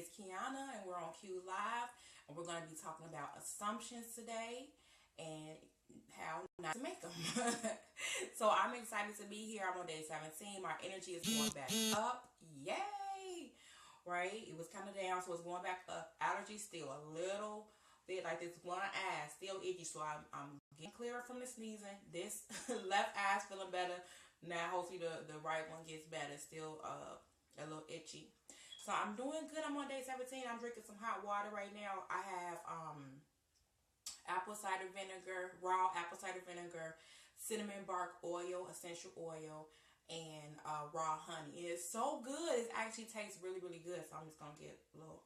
is Kiana, and we're on Q Live, and we're going to be talking about assumptions today and how not to make them. So I'm excited to be here. I'm on day 17. My energy is going back up. Yay! Right? It was kind of down, so it's going back up. Allergy still a little bit like this one eye still itchy, so I'm getting clearer from the sneezing. This left eye's feeling better. Now hopefully the right one gets better. Still a little itchy. So I'm doing good. I'm on day 17. I'm drinking some hot water right now. I have apple cider vinegar, raw apple cider vinegar, cinnamon bark oil, essential oil, and raw honey. It is so good. It actually tastes really, really good. So I'm just going to get a little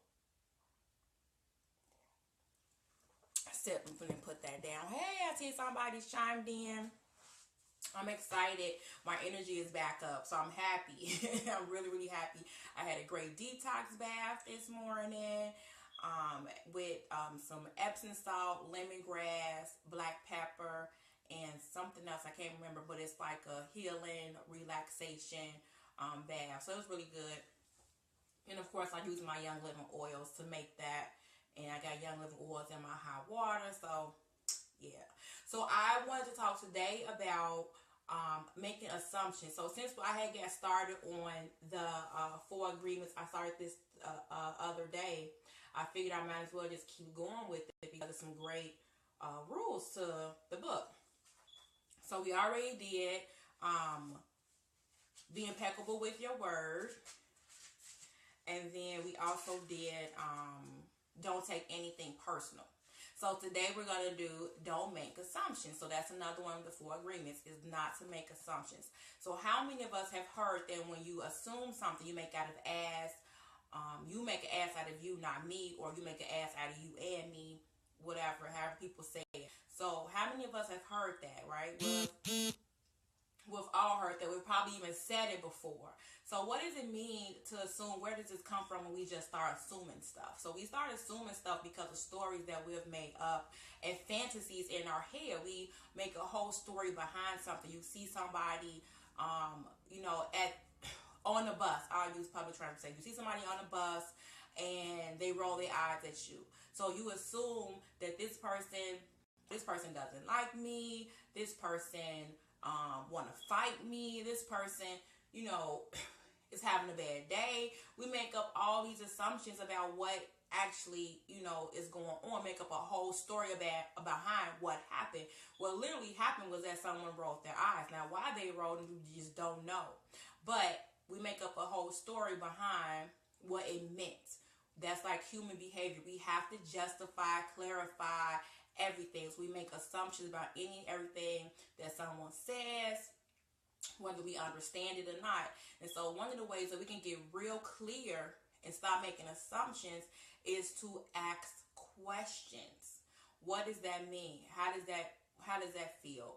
sip and put that down. Hey, I see somebody's chimed in. I'm excited. My energy is back up, so I'm happy. I'm really, really happy. I had a great detox bath this morning with some Epsom salt, lemongrass, black pepper, and something else. I can't remember, but it's like a healing, relaxation bath. So it was really good. And of course, I use my Young Living oils to make that. And I got Young Living oils in my hot water. So yeah. So I wanted to talk today about making assumptions. So since I had got started on the 4 agreements, I started this other day. I figured I might as well just keep going with it because there's some great rules to the book. So we already did be impeccable with your word. And then we also did don't take anything personal. So today we're going to do don't make assumptions. So that's another one of the 4 agreements, is not to make assumptions. So how many of us have heard that when you assume something, you make out of ass, you make an ass out of you, not me, or you make an ass out of you and me, whatever, however people say it. So how many of us have heard that, right? We've all heard that. We've probably even said it before. So what does it mean to assume? Where does this come from when we just start assuming stuff? So we start assuming stuff because of stories that we've made up and fantasies in our head. We make a whole story behind something. You see somebody, on the bus. I'll use public transportation. You see somebody on the bus and they roll their eyes at you. So you assume that this person doesn't like me. This person want to fight me. This person, is having a bad day. We make up all these assumptions about what actually, is going on. Make up a whole story behind what happened. What literally happened was that someone rolled their eyes. Now, why they rolled, you just don't know. But we make up a whole story behind what it meant. That's like human behavior. We have to justify, clarify everything. So we make assumptions about any and everything that someone says, whether we understand it or not. And so one of the ways that we can get real clear and stop making assumptions is to ask questions. What does that mean? How does that feel?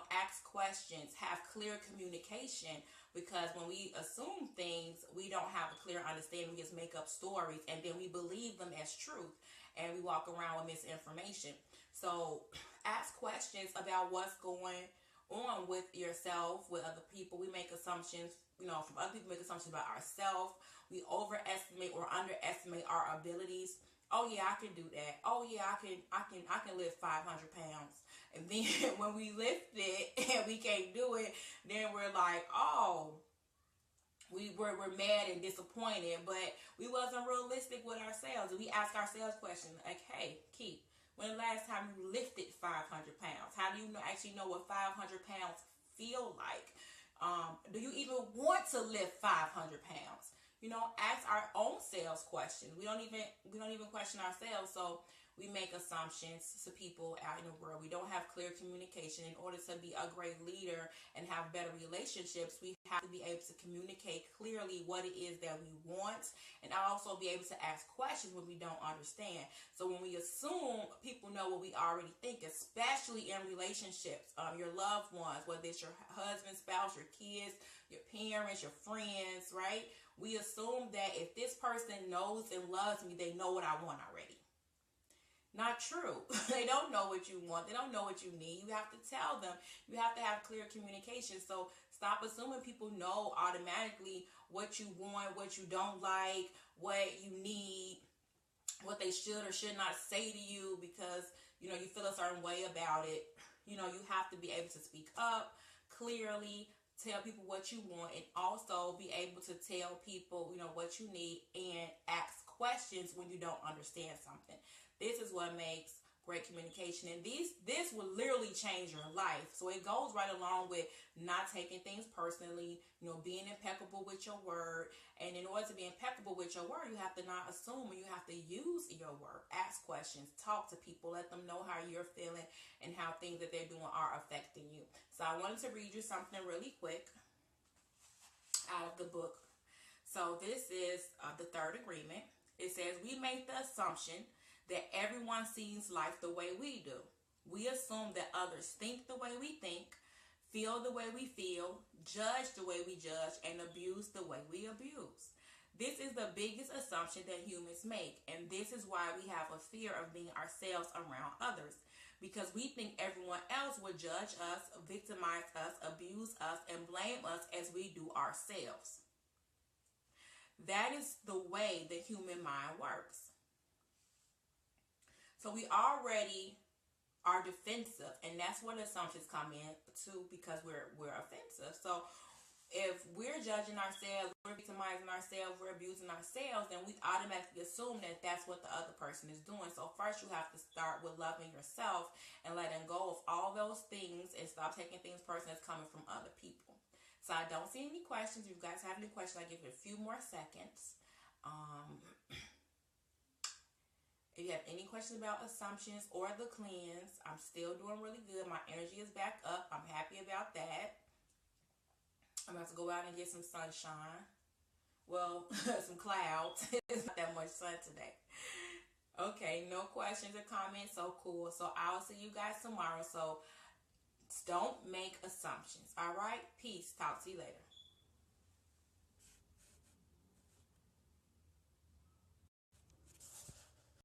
Ask questions, have clear communication, because when we assume things, we don't have a clear understanding. We just make up stories and then we believe them as truth and we walk around with misinformation. So ask questions about what's going on with yourself, with other people. We make assumptions, from other people, make assumptions about ourselves. We overestimate or underestimate our abilities. Oh yeah, I can do that. Oh yeah, I can lift 500 pounds. And then when we lift it and we can't do it, then we're like, oh, we're mad and disappointed, but we wasn't realistic with ourselves. And we ask ourselves questions like, hey, Keith, when the last time you lifted 500 pounds? How do you actually know what 500 pounds feel like? Do you even want to lift 500 pounds? Ask our own selves questions. We don't even question ourselves. So we make assumptions to people out in the world. We don't have clear communication. In order to be a great leader and have better relationships, we have to be able to communicate clearly what it is that we want, and also be able to ask questions when we don't understand. So when we assume, people know what we already think, especially in relationships, your loved ones, whether it's your husband, spouse, your kids, your parents, your friends, right? We assume that if this person knows and loves me, they know what I want already. Not true. They don't know what you want. They don't know what you need. You have to tell them. You have to have clear communication. So Stop assuming people know automatically what you want, what you don't like, what you need, what they should or should not say to you because, you feel a certain way about it. You have to be able to speak up clearly, tell people what you want, and also be able to tell people, what you need and ask questions when you don't understand something. This is what makes great communication, and this will literally change your life. So it goes right along with not taking things personally, being impeccable with your word. And in order to be impeccable with your word, you have to not assume, and you have to use your word. Ask questions, talk to people, let them know how you're feeling and how things that they're doing are affecting you. So I wanted to read you something really quick out of the book. So this is the third agreement. It says, we make the assumption that everyone sees life the way we do. We assume that others think the way we think, feel the way we feel, judge the way we judge, and abuse the way we abuse. This is the biggest assumption that humans make, and this is why we have a fear of being ourselves around others, because we think everyone else will judge us, victimize us, abuse us, and blame us as we do ourselves. That is the way the human mind works. So we already are defensive, and that's where the assumptions come in too, because we're offensive. So if we're judging ourselves, we're victimizing ourselves, we're abusing ourselves, then we automatically assume that that's what the other person is doing. So first you have to start with loving yourself and letting go of all those things and stop taking things personal as coming from other people. So I don't see any questions. If you guys have any questions, I'll give it a few more seconds. If you have any questions about assumptions or the cleanse, I'm still doing really good. My energy is back up. I'm happy about that. I'm about to go out and get some sunshine. Well, some clouds. It's not that much sun today. Okay, no questions or comments. So cool. So I'll see you guys tomorrow. So don't make assumptions. All right? Peace. Talk to you later.